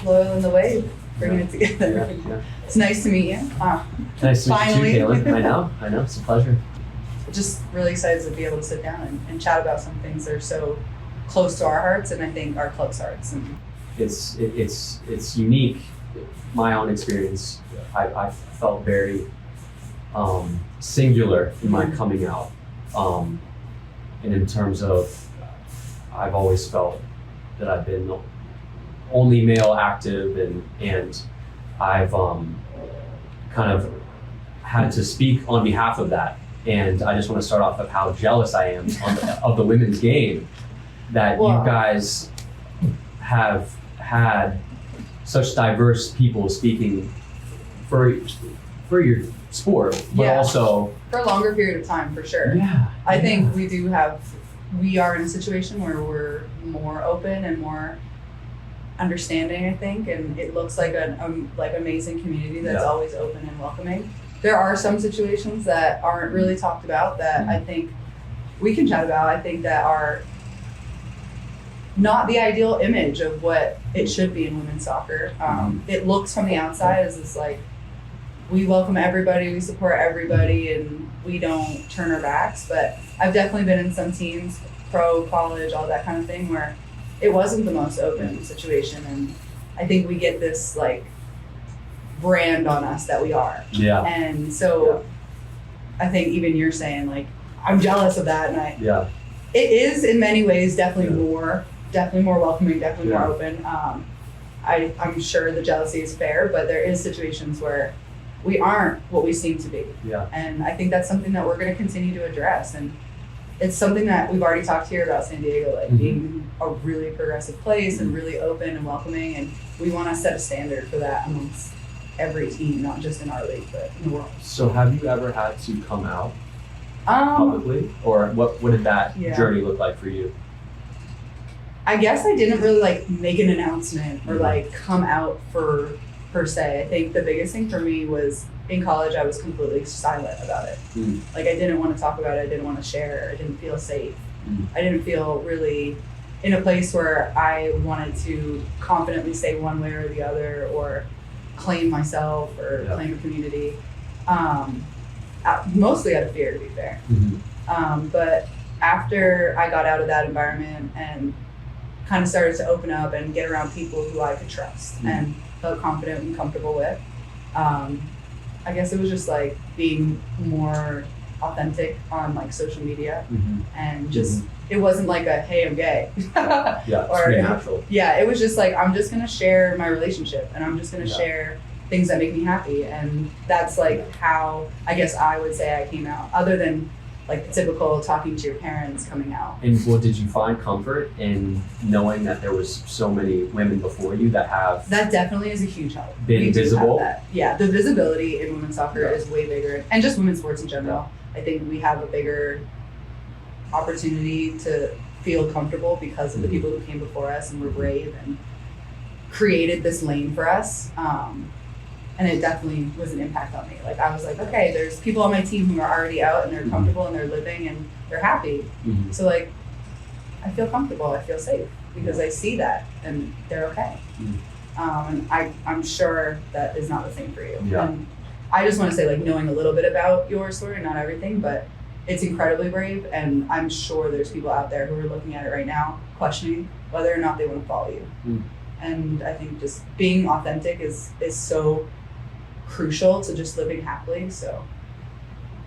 Loyal in the Wave, bringing it together. Yeah. It's nice to meet you. Nice to meet Finally. you too, Kailen. I know, it's a pleasure. Just really excited to be able to sit down and chat about some things that are so close to our hearts, and I think our club's hearts. And It's unique. My own experience, I felt very singular in my coming out, and in terms of, I've always felt that I've been the only male active, and I've kind of had to speak on behalf of that. And I just want to start off of how jealous I am of the women's game, that Wow. you guys have had such diverse people speaking for your sport, but Yeah. also for a longer period of time, for sure. I think we are in a situation where we're more open and more understanding, I think, and it looks like an amazing community that's Yeah. always open and welcoming. There are some situations that aren't really talked about that I think we can chat about. I think that are not the ideal image of what it should be in women's soccer. It looks from the outside as this like, we welcome everybody, we support everybody, and we don't turn our backs. But I've definitely been in some teams, pro, college, all that kind of thing, where it wasn't the most open situation. And I think we get this like brand on us that we are. Yeah. And so I think even you're saying like, I'm jealous of that. And it is in many ways definitely more welcoming, definitely more open. I'm sure the jealousy is fair, but there is situations where we aren't what we seem to be. Yeah. And I think that's something that we're going to continue to address. And it's something that we've already talked here about San Diego, like being a really progressive place and really open and welcoming. And we want to set a standard for that amongst every team, not just in our league, but in the world. So have you ever had to come out publicly, or what did that journey look like for you? I guess I didn't really like make an announcement or like come out per se. I think the biggest thing for me was in college, I was completely silent about it. Like I didn't want to talk about it. I didn't want to share. I didn't feel safe. I didn't feel really in a place where I wanted to confidently say one way or the other, or claim myself or claim a community. Mostly out of fear, to be fair. But after I got out of that environment and kind of started to open up and get around people who I could trust and felt confident and comfortable with, I guess it was just like being more authentic on like social media and just it wasn't like a hey, I'm gay. It's or pretty natural. It was just like I'm just gonna share my relationship and I'm just gonna share things that make me happy, and that's like how I guess I would say I came out, other than like the typical talking to your parents coming out. And what did you find comfort in knowing that there was so many women before you that have That definitely is a huge help. been We do have visible? that. Yeah, the visibility in women's soccer is way bigger, and just women's sports in general. I think we have a bigger opportunity to feel comfortable because of the people who came before us and were brave and created this lane for us. And it definitely was an impact on me. Like I was like, okay, there's people on my team who are already out and they're comfortable and they're living and they're happy. So like, I feel comfortable, I feel safe because I see that and they're okay. And I'm sure that is not the same for you. And I just want to say, like, knowing a little bit about your story, not everything, but it's incredibly brave, and I'm sure there's people out there who are looking at it right now questioning whether or not they want to follow you. And I think just being authentic is so crucial to just living happily. So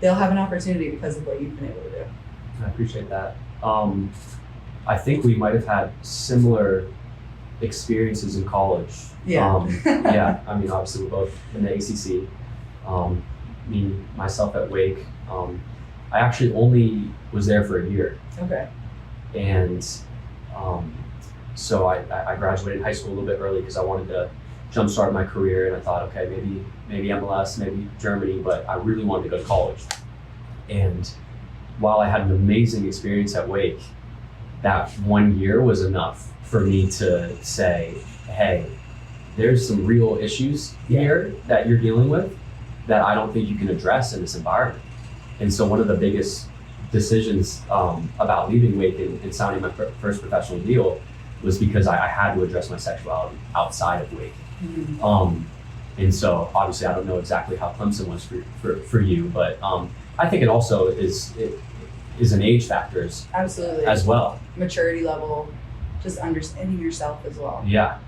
they'll have an opportunity because of what you've been able to do. I appreciate that. I think we might have had similar experiences in college. Yeah, I mean, obviously we're both in the ACC. Myself at Wake, I actually only was there for a year. Okay. And so I graduated high school a little bit early because I wanted to jumpstart my career, and I thought, okay, maybe MLS, maybe Germany, but I really wanted to go to college. And while I had an amazing experience at Wake, that 1 year was enough for me to say, hey, there's some real issues here that you're dealing with that I don't think you can address in this environment. And so one of the biggest decisions about leaving Wake and signing my first professional deal was because I had to address my sexuality outside of Wake. Mhm. And so obviously I don't know exactly how Clemson was for you, but I think it also is an age factor Absolutely. as well. Maturity level, just understanding yourself as well. Yeah.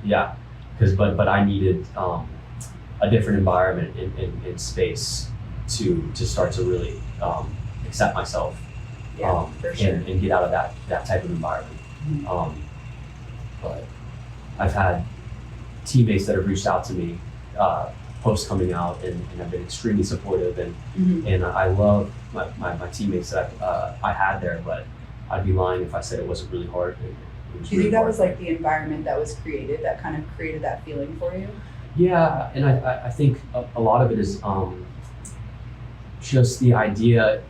Because but I needed a different environment in space to start to really accept myself. Yeah, for sure. And get out of that type of environment. Mhm. But I've had teammates that have reached out to me post coming out and have been extremely supportive, and Mhm. and I love my teammates that I had there, but I'd be lying if I said it wasn't really hard. It was Do you really think that hard. was like the environment that was created that kind of created that feeling for you? Yeah, and I think a lot of it is just the idea,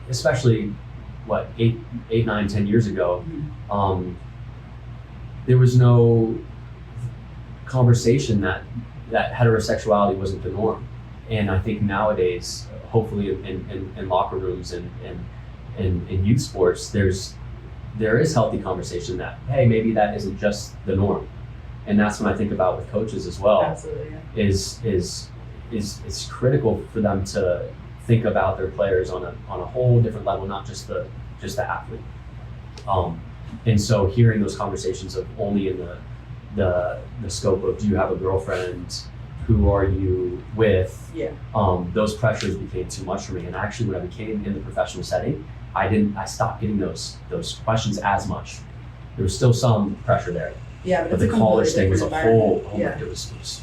especially what 8, 9, 10 years ago. Mhm. There was no conversation that heterosexuality wasn't the norm, and I think nowadays, hopefully in locker rooms and in youth sports, there is healthy conversation that, hey, maybe that isn't just the norm, and that's what I think about with coaches as well. Absolutely. Yeah. Is it's critical for them to think about their players on a whole different level, not just the athlete. And so hearing those conversations of only in the scope of, do you have a girlfriend, who are you with, Yeah. Those pressures became too much for me. And actually, when I became in the professional setting, I stopped getting those questions as much. There was still some pressure there, Yeah, but it's the a completely college thing was a different whole. environment. It was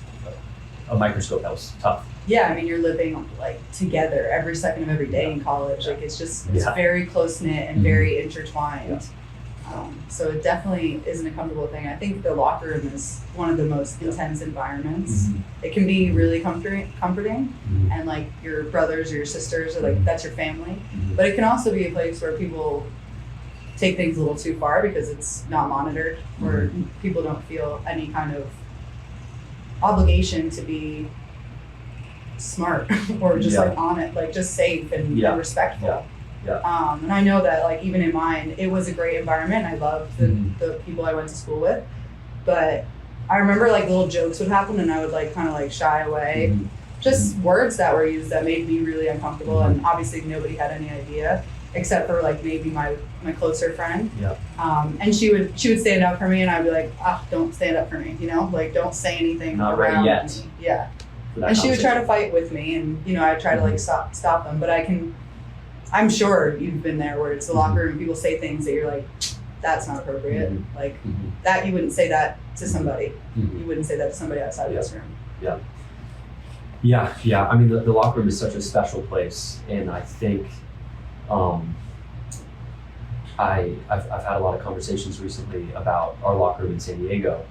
a microscope that was tough. Yeah, I mean, you're living like together every second of every day in college. Like it's Yeah. very close knit and Mhm. very intertwined. So it definitely isn't a comfortable thing. I think the locker room is one of the most intense environments. Mhm. It can be really comforting, Mhm. and like your brothers or your sisters or like that's your family. Mhm. But it can also be a place where people take things a little too far because it's not monitored, or people don't feel any kind of obligation to be smart or just Yeah. like on it, like just safe and Yeah. respectful. Yeah. And I know that like even in mine, it was a great environment. I loved the people I went to school with, but I remember like little jokes would happen and I would like kind of like shy away. Mhm. Just words that were used that made me really uncomfortable, Mhm. and obviously nobody had any idea except for like maybe my closer friend. Yeah. And she would stand up for me, and I'd be like, don't stand up for me, like don't say anything. Not ready around yet. me. Yeah. For that And she would try to conversation. fight with me, and I'd try to like stop them. But I'm sure you've been there where it's the locker room and people say things that you're like, that's not appropriate. Mhm. Like Mhm. that you wouldn't say that to somebody. Mhm. You wouldn't say that to somebody outside of this room. Yeah. I mean, the locker room is such a special place, and I think I've had a lot of conversations recently about our locker room in San Diego,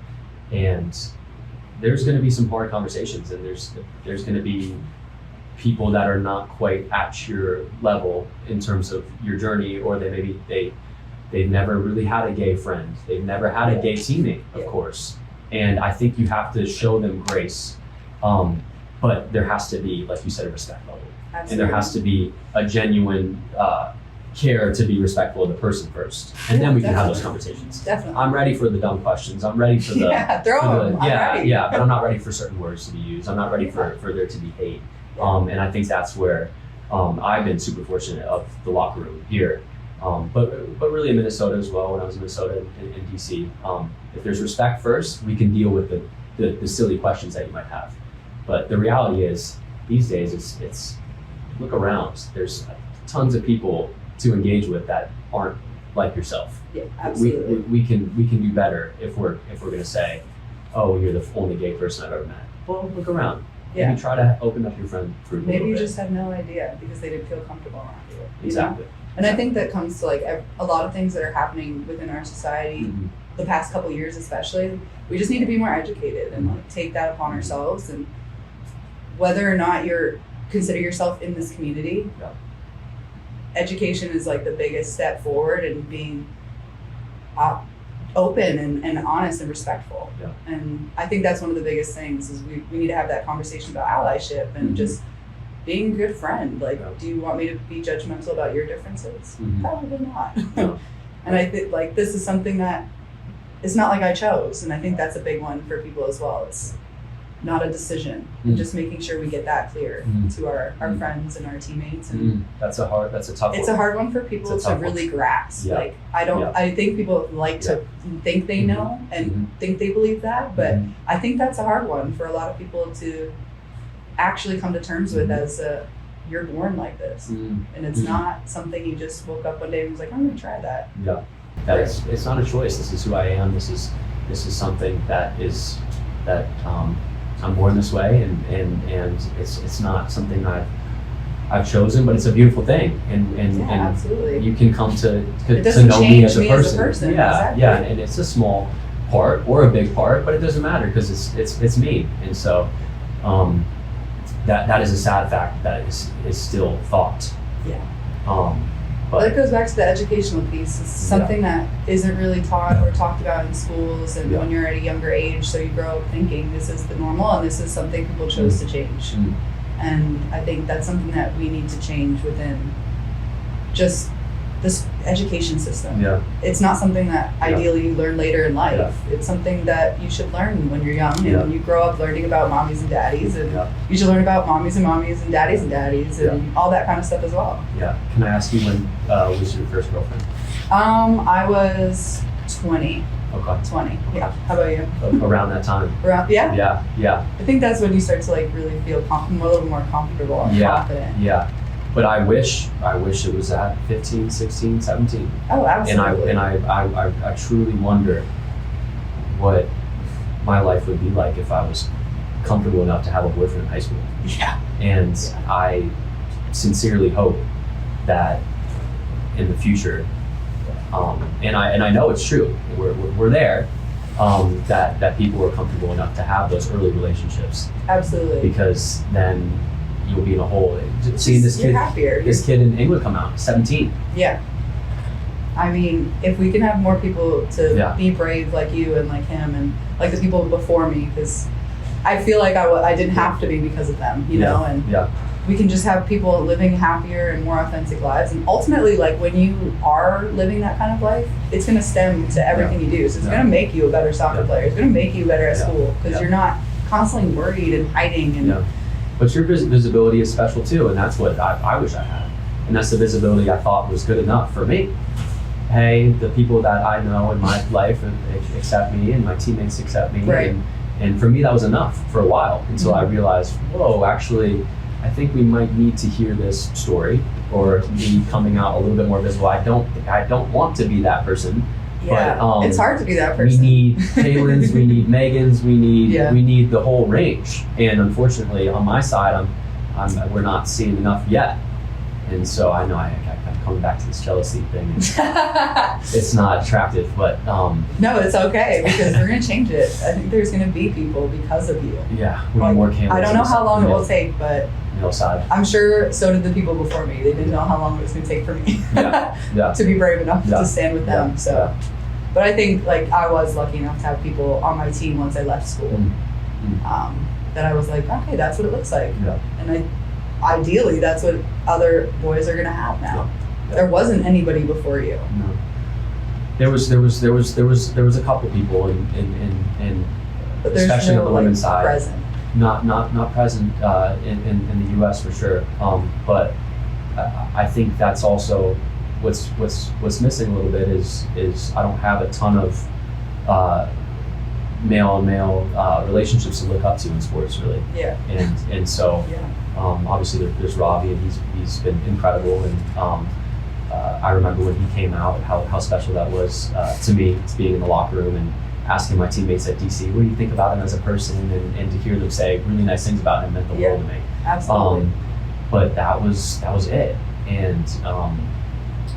and there's going to be some hard conversations, and there's going to be people that are not quite at your level in terms of your journey, or they've never really had a gay friend, they've never had a gay teammate, of Yeah. course, and I think you have to show them grace. But there has to be, like you said, a respect level. Absolutely. And there has to be a genuine care to be respectful of the person first. And then we can have those conversations. Definitely. I'm ready for the dumb questions. I'm ready for the, Yeah, throw for the them. I'm ready. yeah, but I'm not ready for certain words to be used. I'm not ready for there to be hate. And I think that's where I've been super fortunate of the locker room here. But really in Minnesota as well, when I was in Minnesota and in DC. If there's respect first, we can deal with the silly questions that you might have. But the reality is, these days, it's look around. There's tons of people to engage with that aren't like yourself. Yeah, absolutely. We can do better if we're going to say, oh, you're the only gay person I've ever met. Well, look around. Yeah. Maybe try to open up your friend group. Maybe a little you bit. just had no idea because they didn't feel comfortable around you. Exactly. And I think that comes to like a lot of things that are happening within our society, Mhm. the past couple years especially. We just need to be more educated and like take that upon ourselves. And whether or not you're consider yourself in this community, Yeah. education is like the biggest step forward, and being open and honest and respectful. Yeah. And I think that's one of the biggest things is we need to have that conversation about allyship and Mhm. just being a good friend. Like, Yeah. do you want me to be judgmental about your differences? Mhm. Probably not. No. And I think like this is something that it's not like I chose. And I think that's a big one for people as well. It's not a decision. And just making sure we get that clear to our friends and our teammates. And that's a tough one. It's a hard one for people to really grasp. Yeah. Like, I think people like to think they know and think they believe that, but I think that's a hard one for a lot of people to actually come to terms with as you're born like this. And it's not something you just woke up one day and was like, I'm gonna try that. Yeah. It's not a choice. This is who I am. This is something that I'm born this way, and it's not something I've chosen, but it's a beautiful thing, and absolutely. You can come to know me as a person. Yeah, exactly. And it's a small part or a big part, but it doesn't matter because it's me, and so that is a sad fact that is still thought. Yeah. But that goes back to the educational piece. It's something that isn't really taught or talked about in schools and when you're at a younger age, so you grow up thinking this is the normal and this is something people chose to change. And I think that's something that we need to change within just this education system. Yeah. It's not something that ideally you learn later in life. Yeah. It's something that you should learn when you're young and you grow up learning about mommies and daddies, and you should learn about mommies and daddies and all that kind of stuff as well. Yeah. Can I ask you when was your first girlfriend? I was 20. Okay. 20. Yeah. How about you? Around that time. Yeah. Yeah. I think that's when you start to like really feel a little more comfortable and confident. Yeah. But I wish it was at 15, 16, 17. Oh, absolutely. And I truly wonder what my life would be like if I was comfortable enough to have a boyfriend in high school. Yeah. And I sincerely hope that in the future, and I know it's true. We're there. That people are comfortable enough to have those early relationships. Absolutely. Because then you'll be in a hole. Seeing this kid, happier. This kid in England come out, 17. Yeah. I mean, if we can have more people to be brave like you and like him and like the people before me, because I feel like I didn't have to be because of them, you know, and we can just have people living happier and more authentic lives. And ultimately, like when you are living that kind of life, it's going to stem to everything you do. So it's going to make you a better soccer player. It's going to make you better at school because you're not constantly worried and hiding and But your visibility is special too, and that's what I wish I had. And that's the visibility I thought was good enough for me. Hey, the people that I know in my life accept me, and my teammates accept me. Right. And for me, that was enough for a while until I realized, whoa, actually, I think we might need to hear this story or me coming out a little bit more visible. I don't want to be that person. Yeah, but, it's hard to be that person. We need Kaylens, we need Megans, we need the whole range. And unfortunately, on my side, we're not seeing enough yet. And so I know I kept coming back to this jealousy thing. It's not attractive, but no, it's okay because we're gonna change it. I think there's gonna be people because of you. Yeah, we need more Kaylens. I don't know how long it will take, but I'm sure so did the people before me. They didn't know how long it was gonna take for me to be brave enough to stand with them. So. But I think like I was lucky enough to have people on my team once I left school that I was like, okay, that's what it looks like. Yeah. And ideally, that's what other boys are going to have now. Yeah. There wasn't anybody before you. No. There was a couple people in but there's especially no, on the women's side. Present. Not present in the U.S. for sure. But I think that's also. What's missing a little bit is I don't have a ton of male on male relationships to look up to in sports really. Yeah. And so obviously there's Robbie and he's been incredible and I remember when he came out how special that was to me, to being in the locker room and asking my teammates at DC, what do you think about him as a person, and to hear them say really nice things about him meant the world to me. Absolutely. But that was it, and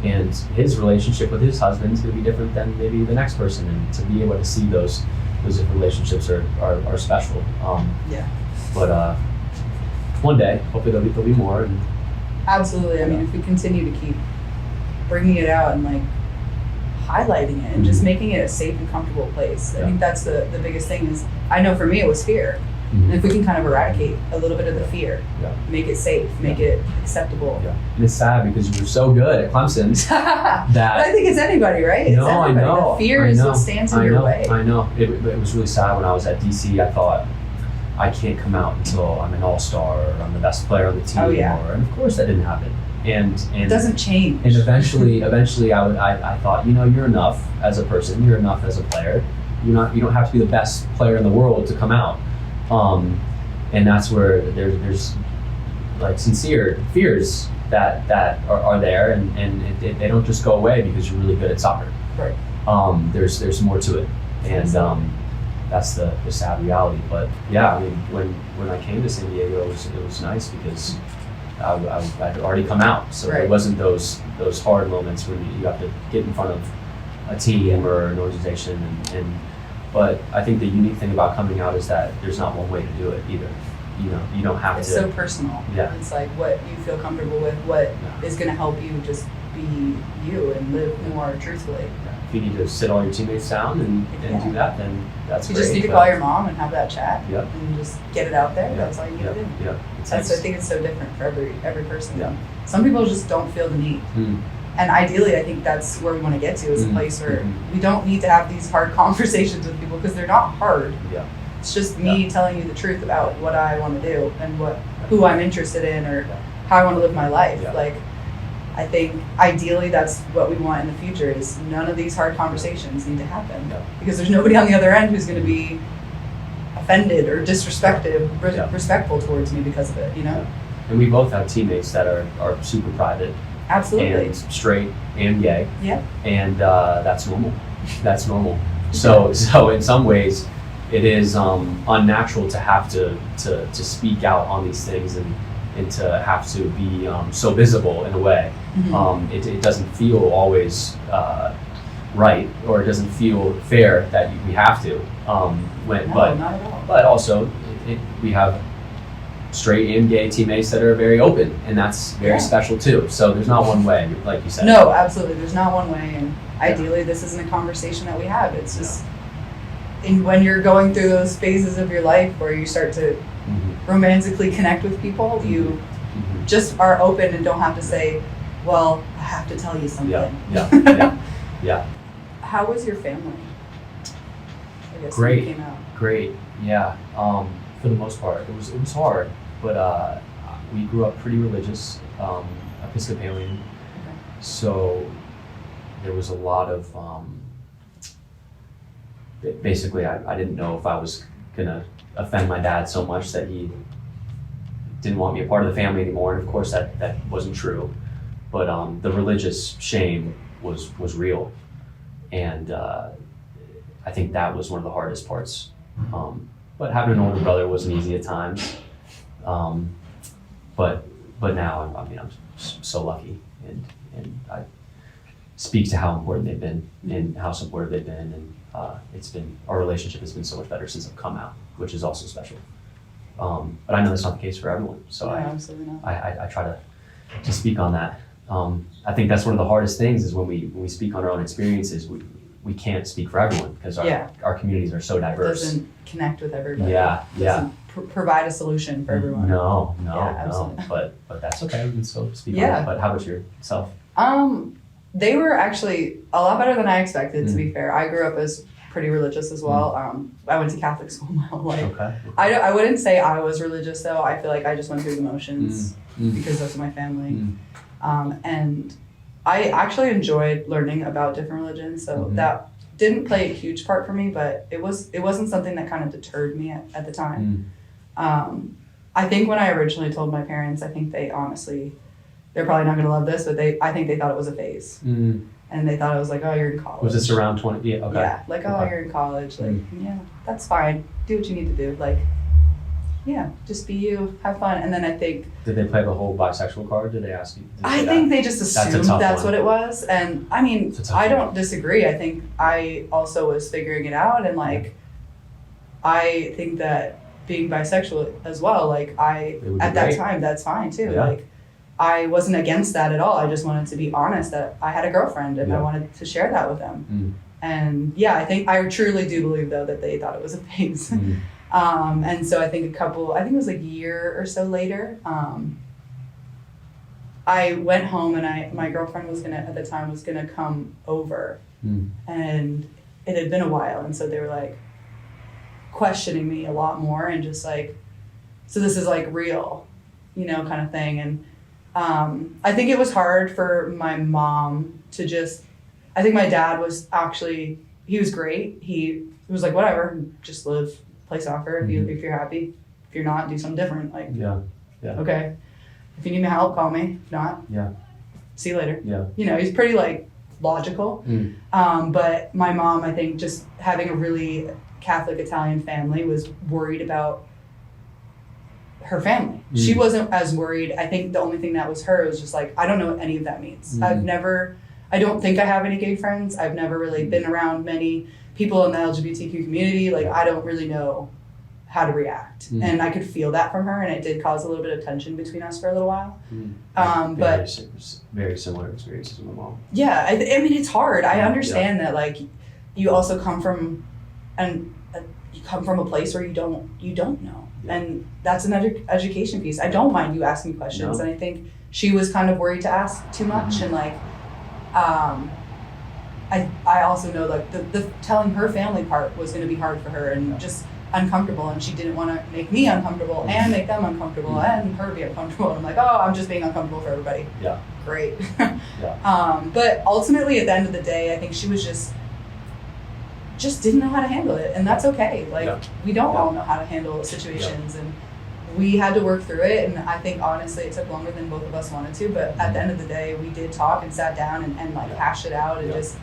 his relationship with his husband is going to be different than maybe the next person, and to be able to see those relationships are special. But one day, hopefully there'll be more. And, absolutely. I mean, if we continue to keep bringing it out and like highlighting it and just making it a safe and comfortable place, I think that's the biggest thing. Is I know for me it was fear. And if we can kind of eradicate a little bit of the fear, make it safe, make it acceptable. Yeah. And it's sad because you're so good at Clemson that. But I think it's anybody, right? It's no, everybody. I know. The fear is what stands in your way. I know. It was really sad when I was at DC. I thought, I can't come out until I'm an all-star or I'm the best player on the team. And of course that didn't happen. And it doesn't change. And eventually I thought, you're enough as a person, you're enough as a player. You don't have to be the best player in the world to come out. And that's where there's like sincere fears that are there, and they don't just go away because you're really good at soccer. Right. There's more to it, and that's the sad reality. But yeah, I mean, when I came to San Diego, it was nice because I'd already come out, so it wasn't those hard moments when you have to get in front of a team or an organization, but I think the unique thing about coming out is that there's not one way to do it either. You don't have to. It's so personal. Yeah. It's like what you feel comfortable with, what is going to help you just be you and live more truthfully. Yeah. If you need to sit all your teammates down and do that, then that's great. You just need to call your mom and have that chat. Yep. And just get it out there. That's all you need to do. Yeah. I think it's so different for every person. Yeah. Some people just don't feel the need. And ideally, I think that's where we want to get to, is a place where we don't need to have these hard conversations with people because they're not hard. Yeah. It's just me telling you the truth about what I want to do and who I'm interested in or how I want to live my life. Yeah. Like, I think ideally that's what we want in the future, is none of these hard conversations need to happen because there's nobody on the other end who's going to be offended or respectful towards me because of it, And we both have teammates that are super private. Absolutely. And straight and gay. Yeah. And that's normal. That's normal. So in some ways, it is unnatural to have to speak out on these things and to have to be so visible in a way. Mm-hmm. It doesn't feel always right, or it doesn't feel fair that we have to. Not at all. But also, we have straight and gay teammates that are very open, and that's very special too. So there's not one way, like you said. No, absolutely. There's not one way, and ideally this isn't a conversation that we have. It's just when you're going through those phases of your life where you start to romantically connect with people, you just are open and don't have to say, well, I have to tell you something. Yeah. How was your family? I guess Great. When you came out. Great. Yeah. For the most part, it was hard, but we grew up pretty religious, Episcopalian. Okay. So there was a lot of basically I didn't know if I was gonna offend my dad so much that he didn't want me a part of the family anymore, and of course that wasn't true. But the religious shame was real, and I think that was one of the hardest parts. But having an older brother wasn't easy at times. But now I'm so lucky, and I speak to how important they've been and how supportive they've been, and our relationship has been so much better since I've come out, which is also special. But I know that's not the case for everyone, so absolutely not. I try to speak on that. I think that's one of the hardest things is when we speak on our own experiences, we can't speak for everyone because our communities are so diverse. It doesn't connect with everybody. Yeah. It doesn't provide a solution for everyone. No. But that's okay. We can still speak on it. But how about yourself? They were actually a lot better than I expected, to be fair. I grew up as pretty religious as well. I went to Catholic school my whole life. Okay. I wouldn't say I was religious though. I feel like I just went through the motions because that's my family. And I actually enjoyed learning about different religions, so that didn't play a huge part for me, but it wasn't something that kind of deterred me at the time. I think when I originally told my parents, I think they're probably not going to love this, but I think they thought it was a phase. And they thought it was like, oh, you're in college. Was this around 20? Yeah, okay. Yeah, like, oh, you're in college. Like, yeah, that's fine. Do what you need to do. Like, yeah, just be you, have fun. And then I think... Did they play the whole bisexual card? Did they ask you? I think they just assumed that's what it was. And I mean, I don't disagree. I think I also was figuring it out. And like, I think that being bisexual as well, like at that time, that's fine too. Yeah. Like, I wasn't against that at all. I just wanted to be honest that I had a girlfriend and I wanted to share that with them. And yeah, I truly do believe though that they thought it was a phase. And so I think it was like a year or so later, I went home and my girlfriend at the time was gonna come over, and it had been a while, and so they were like questioning me a lot more and just like, so this is like real, kind of thing. And I think it was hard for my mom to I think my dad was actually, he was great. He was like, whatever, just live, play soccer. If you're happy, if you're not, do something different. Like, okay. If you need my help, call me. If not, see you later. He's pretty like logical. But my mom, I think, just having a really Catholic Italian family, was worried about her family. She wasn't as worried. I think the only thing that was her was just like, I don't know what any of that means. I don't think I have any gay friends. I've never really been around many people in the LGBTQ community. Like, I don't really know how to react. And I could feel that from her, and it did cause a little bit of tension between us for a little while. But very similar experiences with my mom. Yeah, I mean, it's hard. I understand that, like, you also come from a place where you don't know. And that's an education piece. I don't mind you asking questions. And I think she was kind of worried to ask too much. And like, I also know like the telling her family part was going to be hard for her and just uncomfortable. And she didn't want to make me uncomfortable and make them uncomfortable and her be uncomfortable. And I'm like, oh, I'm just being uncomfortable for everybody. Yeah. Great. But ultimately at the end of the day, I think she was just didn't know how to handle it, and that's okay. Like, we don't all know how to handle situations, and we had to work through it. And I think honestly, it took longer than both of us wanted to. But at the end of the day, we did talk and sat down and like hashed it out, and just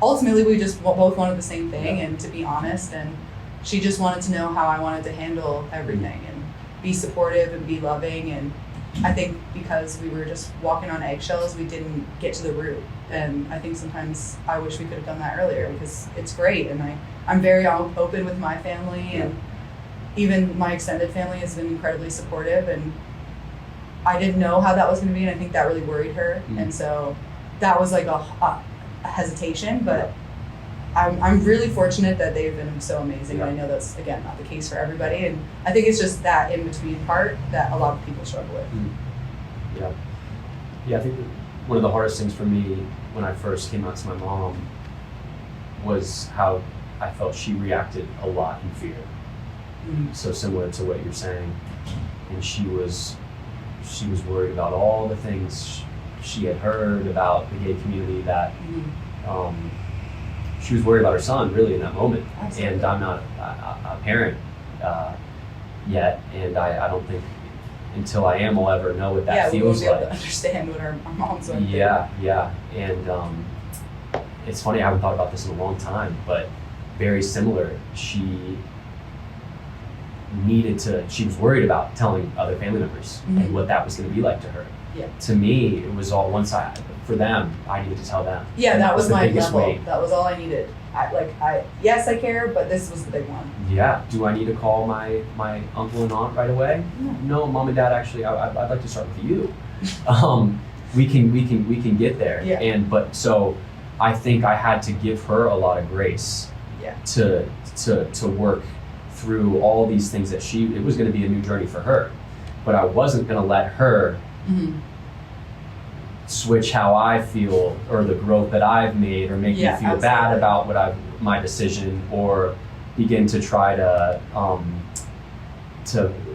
ultimately we just both wanted the same thing, and to be honest. And she just wanted to know how I wanted to handle everything and be supportive and be loving. And I think because we were just walking on eggshells, we didn't get to the root. And I think sometimes I wish we could have done that earlier, because it's great. And I'm very open with my family, and even my extended family has been incredibly supportive. And I didn't know how that was going to be, and I think that really worried her. And so that was like a hesitation, but I'm really fortunate that they've been so amazing. And I know that's, again, not the case for everybody. And I think it's just that in-between part that a lot of people struggle with. Yeah, I think one of the hardest things for me when I first came out to my mom was how I felt she reacted a lot in fear. So similar to what you're saying. And she was worried about all the things she had heard about the gay community, that she was worried about her son really in that moment. Absolutely. And I'm not a parent yet, and I don't think until I am will ever know what that feels like. Yeah, we won't be able to understand what our moms went through. Yeah. And it's funny, I haven't thought about this in a long time, but very similar. She was worried about telling other family members and what that was going to be like to her. Yeah. To me, it was all for them, I needed to tell them. Yeah, that was my level. Weight. That was all I needed. Yes, I care, but this was the big one. Yeah. Do I need to call my uncle and aunt right away? No, mom and dad, actually, I'd like to start with you. We can get there. Yeah. But so I think I had to give her a lot of grace. Yeah. To work through all these things that it was going to be a new journey for her, but I wasn't going to let her switch how I feel or the growth that I've made, or make me feel bad about my decision, or begin to try to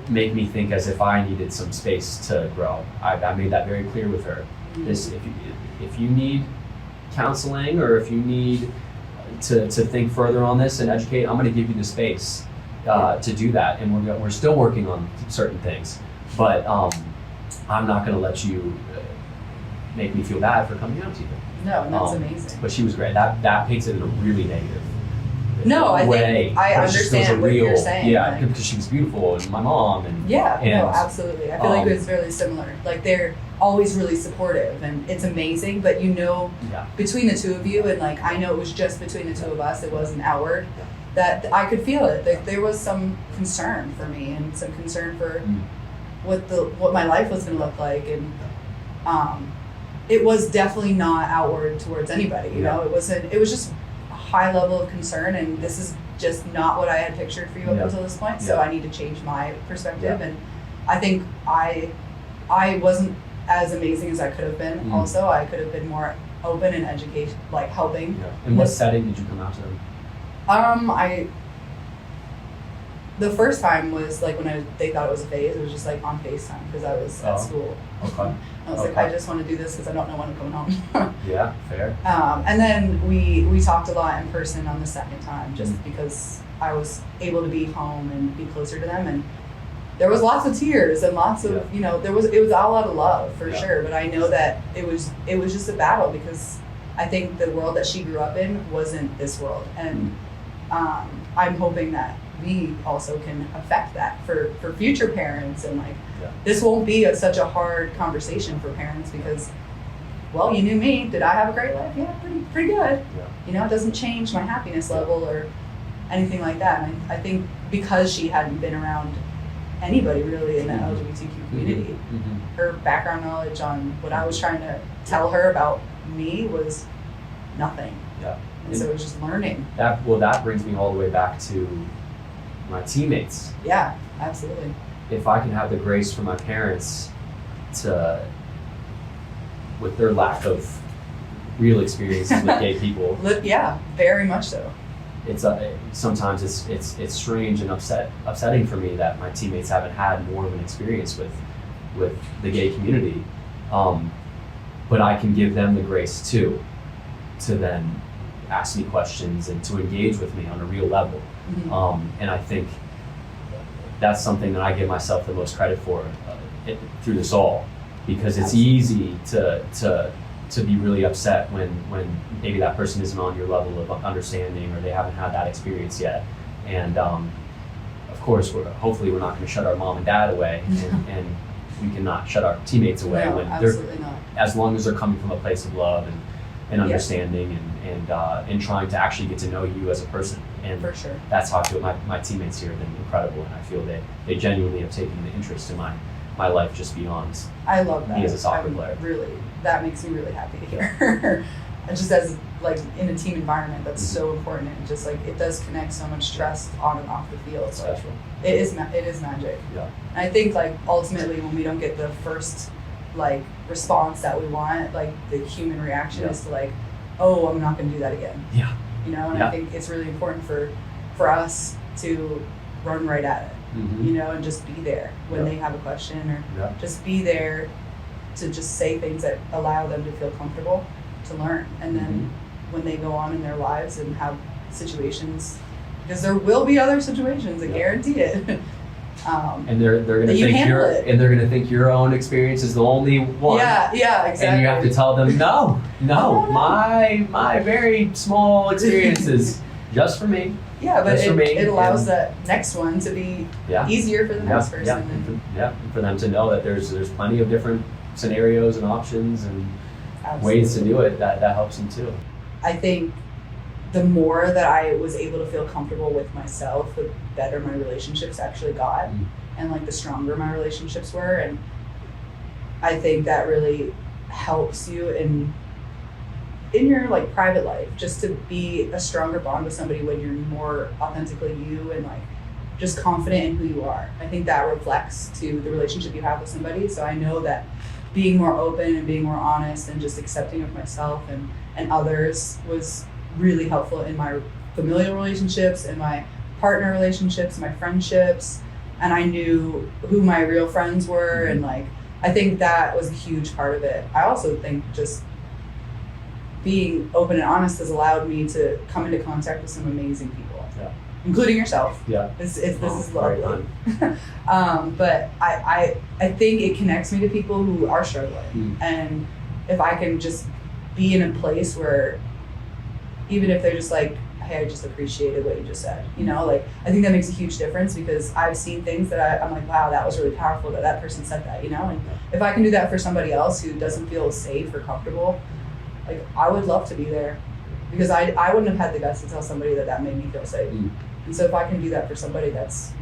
make me think as if I needed some space to grow. I made that very clear with her. If you need counseling, or if you need to think further on this and educate, I'm going to give you the space to do that, and we're still working on certain things, but I'm not going to let you make me feel bad for coming out to you. No, and that's amazing. But she was great. That paints it in a really negative way. I understand what you're saying. Yeah, because she was beautiful, and my mom, and absolutely. I feel like it was really similar. Like, they're always really supportive, and it's amazing. But between the two of you, and like, I know it was just between the two of us. It wasn't outward. That I could feel it. Like, there was some concern for me, and some concern for what my life was going to look like, and it was definitely not outward towards anybody. You know, it was just a high level of concern, and this is just not what I had pictured for you up Yeah. until this point. So Yeah. I need to change my perspective. Yeah. And I think I wasn't as amazing as I could have been. Also, I could have been more open and education, like helping. Yeah. In what setting did you come out to them? The first time was like when they thought it was a phase. It was just like on FaceTime because I was at school. Okay. I was like, I just want to do this because I don't know when I'm coming home. Yeah, fair. And then we talked a lot in person on the second time, just because I was able to be home and be closer to them. And there was lots of tears and lots of, it was all out of love for sure. But I know that it was just a battle because I think the world that she grew up in wasn't this world. And I'm hoping that we also can affect that for future parents. And this won't be such a hard conversation for parents because, well, you knew me. Did I have a great life? Yeah, pretty good. Yeah. It doesn't change my happiness level or anything like that. And I think because she hadn't been around anybody really in the LGBTQ community, her background knowledge on what I was trying to tell her about me was nothing. Yeah. And so it was just learning. That brings me all the way back to my teammates. Yeah, absolutely. If I can have the grace for my parents with their lack of real experiences with gay people. Yeah, very much so. It's sometimes it's strange and upsetting for me that my teammates haven't had more of an experience with the gay community, but I can give them the grace too to then ask me questions and to engage with me on a real level. And I think that's something that I give myself the most credit for through this all, because it's easy to be really upset when maybe that person isn't on your level of understanding or they haven't had that experience yet. And of course, hopefully we're not going to shut our mom and dad away, and we cannot shut our teammates away when absolutely not. As long as they're coming from a place of love and understanding and trying to actually get to know you as a person. And for sure, that's how I feel. My teammates here have been incredible, and I feel they genuinely have taken an interest in my life just beyond. I love that. Me as a soccer player. Really, that makes me really happy to hear. Just as in a team environment, that's so important. And just it does connect so much trust on and off the field. So Special. It is magic. Yeah. And I think ultimately when we don't get the first response that we want, the human reaction is to oh, I'm not going to do that again. Yeah. And I think it's really important for us to run right at it. And just be there when they have a question, or just be there to just say things that allow them to feel comfortable to learn. And then when they go on in their lives and have situations, because there will be other situations, I guarantee it. And they're gonna think your own experience is the only one. Yeah, exactly. And you have to tell them, no, my very small experience is just for me. Yeah, but it allows that next one to be easier for the next person. And for them to know that there's plenty of different scenarios and options and ways to do it. That helps them too. I think the more that I was able to feel comfortable with myself, the better my relationships actually got, and the stronger my relationships were. And I think that really helps you in your private life, just to be a stronger bond with somebody when you're more authentically you and just confident in who you are. I think that reflects to the relationship you have with somebody. So I know that being more open and being more honest and just accepting of myself and others was really helpful in my familial relationships, in my partner relationships, my friendships, and I knew who my real friends were, and I think that was a huge part of it. I also think just being open and honest has allowed me to come into contact with some amazing people, including yourself. This is lovely. But I think it connects me to people who are struggling, and if I can just be in a place where, even if they're just hey, I just appreciated what you just said, I think that makes a huge difference, because I've seen things that I'm wow, that was really powerful that person said that, and if I can do that for somebody else who doesn't feel safe or comfortable, I would love to be there, because I wouldn't have had the guts to tell somebody that made me feel safe. And so if I can do that for somebody, that's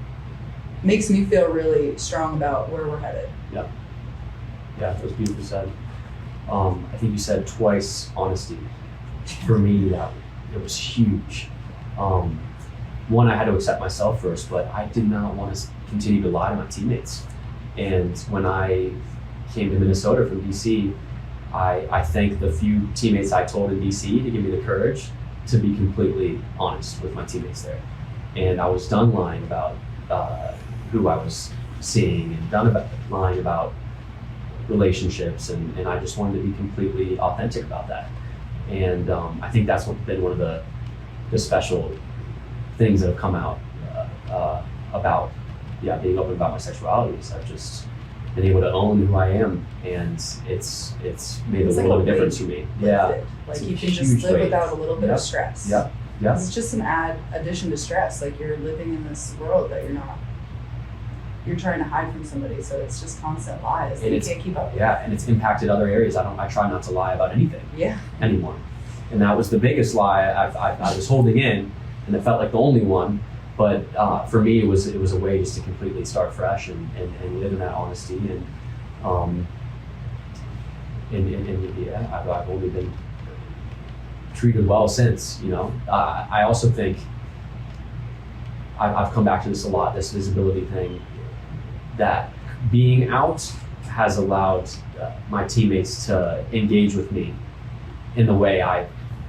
makes me feel really strong about where we're headed. Yeah, that was beautifully said. I think you said twice honesty. For me, it was huge. one, I had to accept myself first, but I did not want to continue to lie to my teammates. And when I came to Minnesota from DC, I thank the few teammates I told in DC to give me the courage to be completely honest with my teammates there. And I was done lying about who I was seeing and done about lying about relationships, and I just wanted to be completely authentic about that. And I think that's been one of the special things that have come out about being open about my sexuality. Is I've just been able to own who I am, and it's made a little bit of difference for me. Yeah, like you can just live without a little bit of stress. Yeah. It's just an addition to stress. Like you're living in this world that you're trying to hide from somebody, so it's just constant lies that you can't keep up with. Yeah, and it's impacted other areas. I try not to lie about anything anymore. And that was the biggest lie I was holding in, and it felt like the only one. But for me, it was a way just to completely start fresh and live in that honesty. And I've only been treated well since. I also think I've come back to this a lot. This visibility thing, that being out has allowed my teammates to engage with me in the way I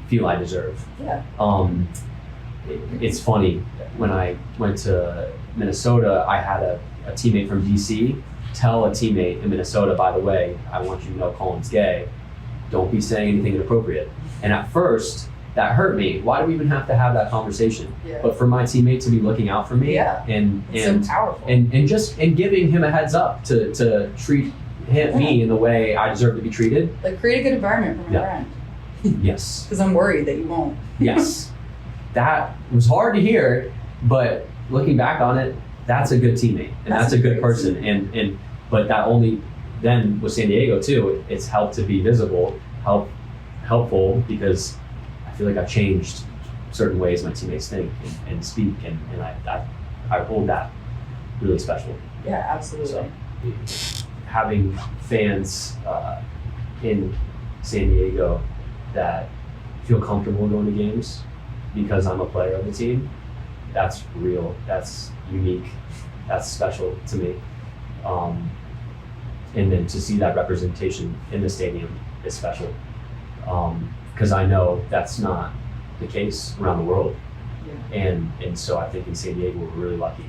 feel I deserve. Yeah. It's funny, when I went to Minnesota, I had a teammate from DC tell a teammate in Minnesota, by the way, I want you to know Collin's gay. Don't be saying anything inappropriate. And at first, that hurt me. Why do we even have to have that conversation? Yeah. But for my teammate to be looking out for me and so powerful. and giving him a heads up to treat me in the way I deserve to be treated. Like create a good environment for my friend. Yes. Because I'm worried that you won't. Yes. That was hard to hear, but looking back on it, that's a good teammate and that's a good person. And but that only then with San Diego too, it's helped to be visible, helpful, because I feel like I've changed certain ways my teammates think and speak, and I hold that really special. Yeah, absolutely. So, having fans in San Diego that feel comfortable going to games because I'm a player of the team, that's real, that's unique, that's special to me. And then to see that representation in the stadium is special. Because I know that's not the case around the world. Yeah. And so I think in San Diego we're really lucky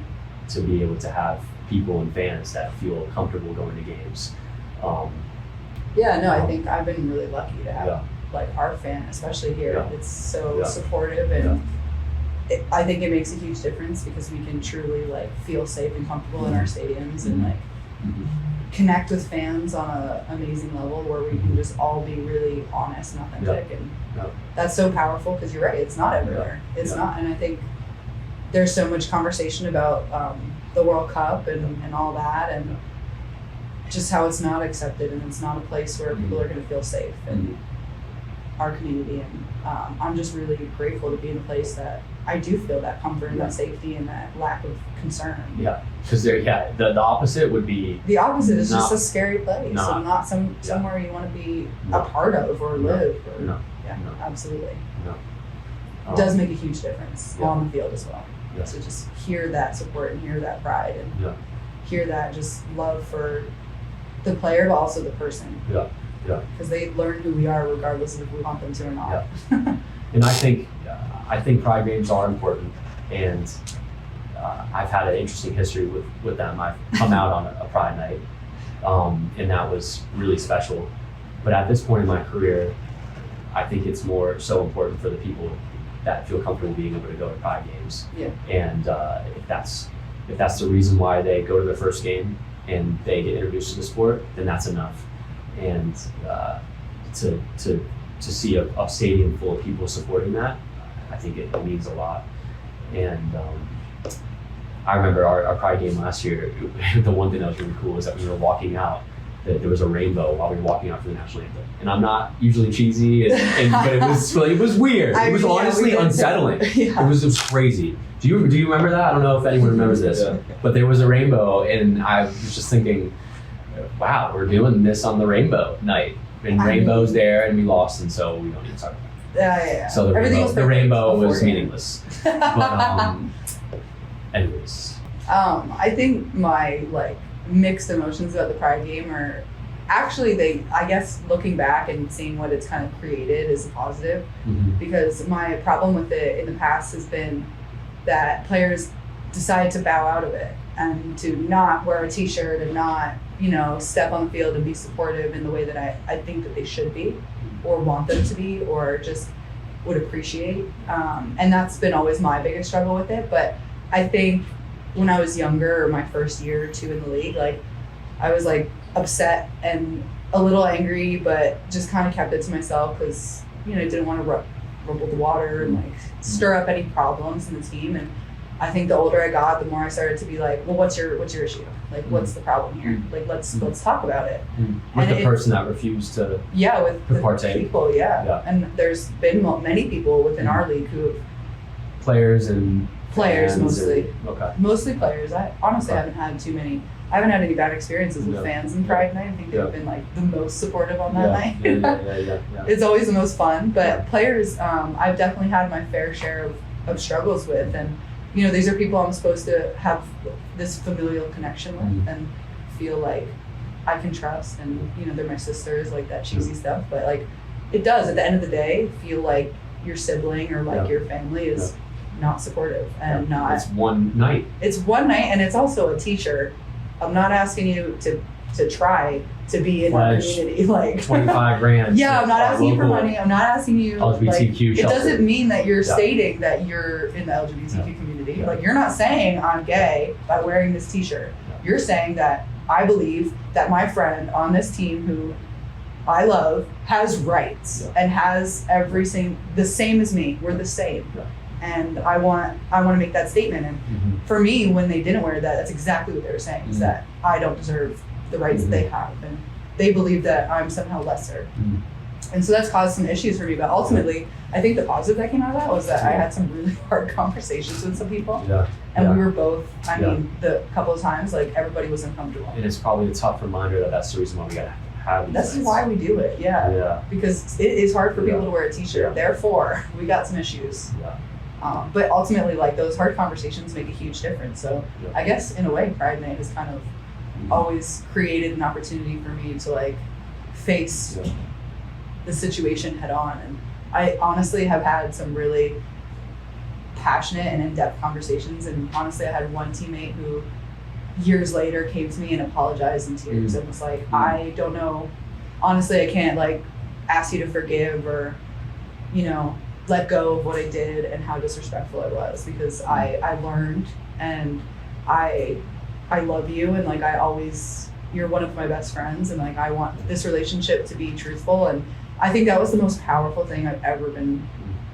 to be able to have people and fans that feel comfortable going to games. I think I've been really lucky to have like our fan, especially here. It's so supportive, and I think it makes a huge difference because we can truly like feel safe and comfortable in our stadiums and like connect with fans on an amazing level where we can just all be really honest and authentic, and that's so powerful because you're right, it's not everywhere. It's not, and I think there's so much conversation about the World Cup and all that, and just how it's not accepted and it's not a place where people are going to feel safe in our community. And I'm just really grateful to be in a place that I do feel that comfort and that safety and that lack of concern. Yeah, because the opposite would be... The opposite is just a scary place and not somewhere you want to be a part of or live. Absolutely. It does make a huge difference on the field as well. To just hear that support and hear that pride and hear that just love for the player, but also the person. Because they learn who we are regardless of if we want them to or not. And I think pride games are important, and I've had an interesting history with them. I've come out on a pride night, and that was really special. But at this point in my career, I think it's more so important for the people that feel comfortable being able to go to pride games. And if that's the reason why they go to their first game and they get introduced to the sport, then that's enough. And to see a stadium full of people supporting that, I think it means a lot. And I remember our pride game last year. The one thing that was really cool was that we were walking out. That there was a rainbow while we were walking out for the national anthem. And I'm not usually cheesy, but it was weird. It was honestly unsettling. It was crazy. Do you remember that? I don't know if anyone remembers this, but there was a rainbow, and I was just thinking, wow, we're doing this on the rainbow night, and rainbow's there, and we lost, and so we don't need to talk about Yeah. So Everything was the perfect rainbow was beforehand. meaningless. But anyways, I think my like mixed emotions about the Pride game are actually I guess looking back and seeing what it's kind of created is a positive, because my problem with it in the past has been that players decide to bow out of it and to not wear a t-shirt and not, step on the field and be supportive in the way that I think that they should be or want them to be or just would appreciate. And that's been always my biggest struggle with it. But I think when I was younger, or my first year or two in the league, like I was like upset and a little angry, but just kind of kept it to myself because, I didn't want to rumble the water and like stir up any problems in the team. And I think the older I got, the more I started to be like, well, what's your issue? Like, what's the problem here? Like, let's talk about it. With the person that refused to with the partake. people, yeah. And there's been many people within our league who players and players fans mostly. Okay. Mostly players. I honestly haven't had too many. I haven't had any bad experiences with fans in Pride Night. I think they've been like the most supportive on that night. Yeah. It's always the most fun. But players, I've definitely had my fair share of struggles with, and these are people I'm supposed to have this familial connection with and feel like I can trust, and they're my sisters, like that cheesy stuff. But like, it does at the end of the day feel like your sibling or like your family is not supportive and not. It's one night. It's one night, and it's also a t-shirt. I'm not asking you to try to be in our community, like $25,000. Yeah, I'm not asking you for money. I'm not asking you. LGBTQ It shelter. doesn't mean that you're stating that you're in the LGBTQ community. Like, you're not saying I'm gay by wearing this t-shirt. You're saying that I believe that my friend on this team who I love has rights and has everything the same as me. We're the same. And I want to make that statement. And for me, when they didn't wear that, that's exactly what they were saying, is that I don't deserve the rights that they have. And they believe that I'm somehow lesser. And so that's caused some issues for me. But ultimately, I think the positive that came out of that was that I had some really hard conversations with some people. And we were both, I mean, the couple of times, like, everybody was uncomfortable. And it's probably a tough reminder that that's the reason why we got to have these That's nights. why we do it, because it is hard for people to wear a t-shirt. Therefore, we got some issues. But ultimately, like, those hard conversations make a huge difference. So I guess in a way, Pride Night has kind of always created an opportunity for me to like face the situation head on. And I honestly have had some really passionate and in-depth conversations. And honestly, I had one teammate who years later came to me and apologized in tears and was like, I don't know, honestly, I can't like ask you to forgive or, let go of what I did and how disrespectful I was, because I learned, and I love you, and like you're one of my best friends, and like I want this relationship to be truthful. And I think that was the most powerful thing I've ever been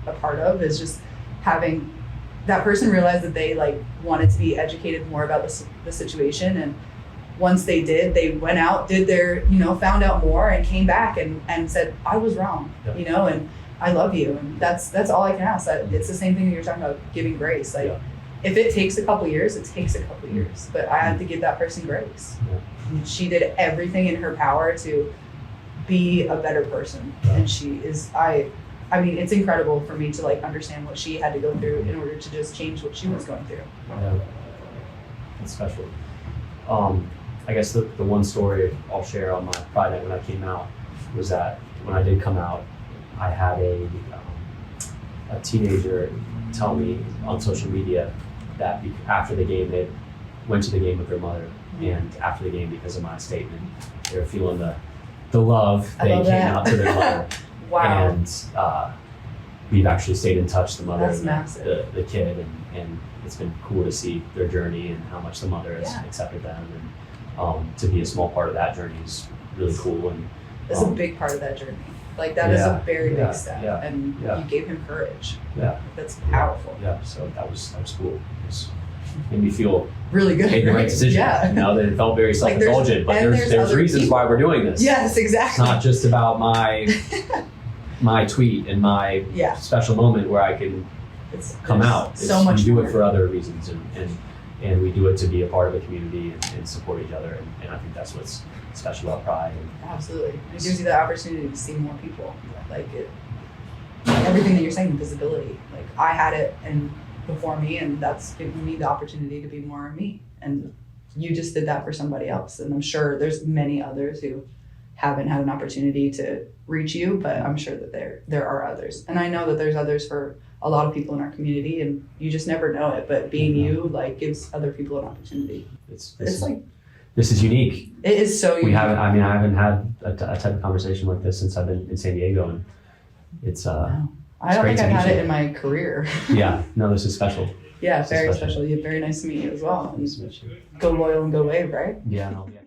a part of, is just having that person realize that they like wanted to be educated more about the situation. And once they did, they went out, did their, found out more, and came back and said, I was wrong, and I love you. And that's all I can ask. It's the same thing that you're talking about, giving grace. Like, if it takes a couple years, it takes a couple years. But I had to give that person grace. And she did everything in her power to be a better person. And she is, I mean, it's incredible for me to like understand what she had to go through in order to just change what she was going through. That's special. I guess the one story I'll share on my Pride Night when I came out was that when I did come out, I had a teenager tell me on social media that after the game, they went to the game with their mother, and after the game, because of my statement, they were feeling the love. They came out to their mother. Wow. And we've actually stayed in touch, the mother and the kid, and it's been cool to see their journey and how much the mother has accepted them, and to be a small part of that journey is really cool. And that's a big part of that journey. Like, that is a very big step, and you gave him courage. That's powerful. So that was cool. It made me feel really good. Made the right decision. That it felt very self-indulgent, but there's reasons why we're doing this. Yes, exactly. It's not just about my tweet and my special moment where I can come out. So much we do more. it for other reasons, and we do it to be a part of a community and support each other, and I think that's what's special about Pride. Absolutely. It gives you the opportunity to see more people. Like, it everything that you're saying, visibility. Like I had it and before me, and that's given me the opportunity to be more me. And you just did that for somebody else. And I'm sure there's many others who haven't had an opportunity to reach you, but I'm sure that there are others. And I know that there's others for a lot of people in our community, and you just never know it. But being you, like, gives other people an opportunity. This is unique. It is so unique. I haven't had a type of conversation like this since I've been in San Diego, and it's no. I don't think I've had it in my career. Yeah, no, this is special. Yeah, very special. Yeah, very nice to meet you as well. Nice to meet you. Go Loyal and go Wave, right? Yeah, no, yeah.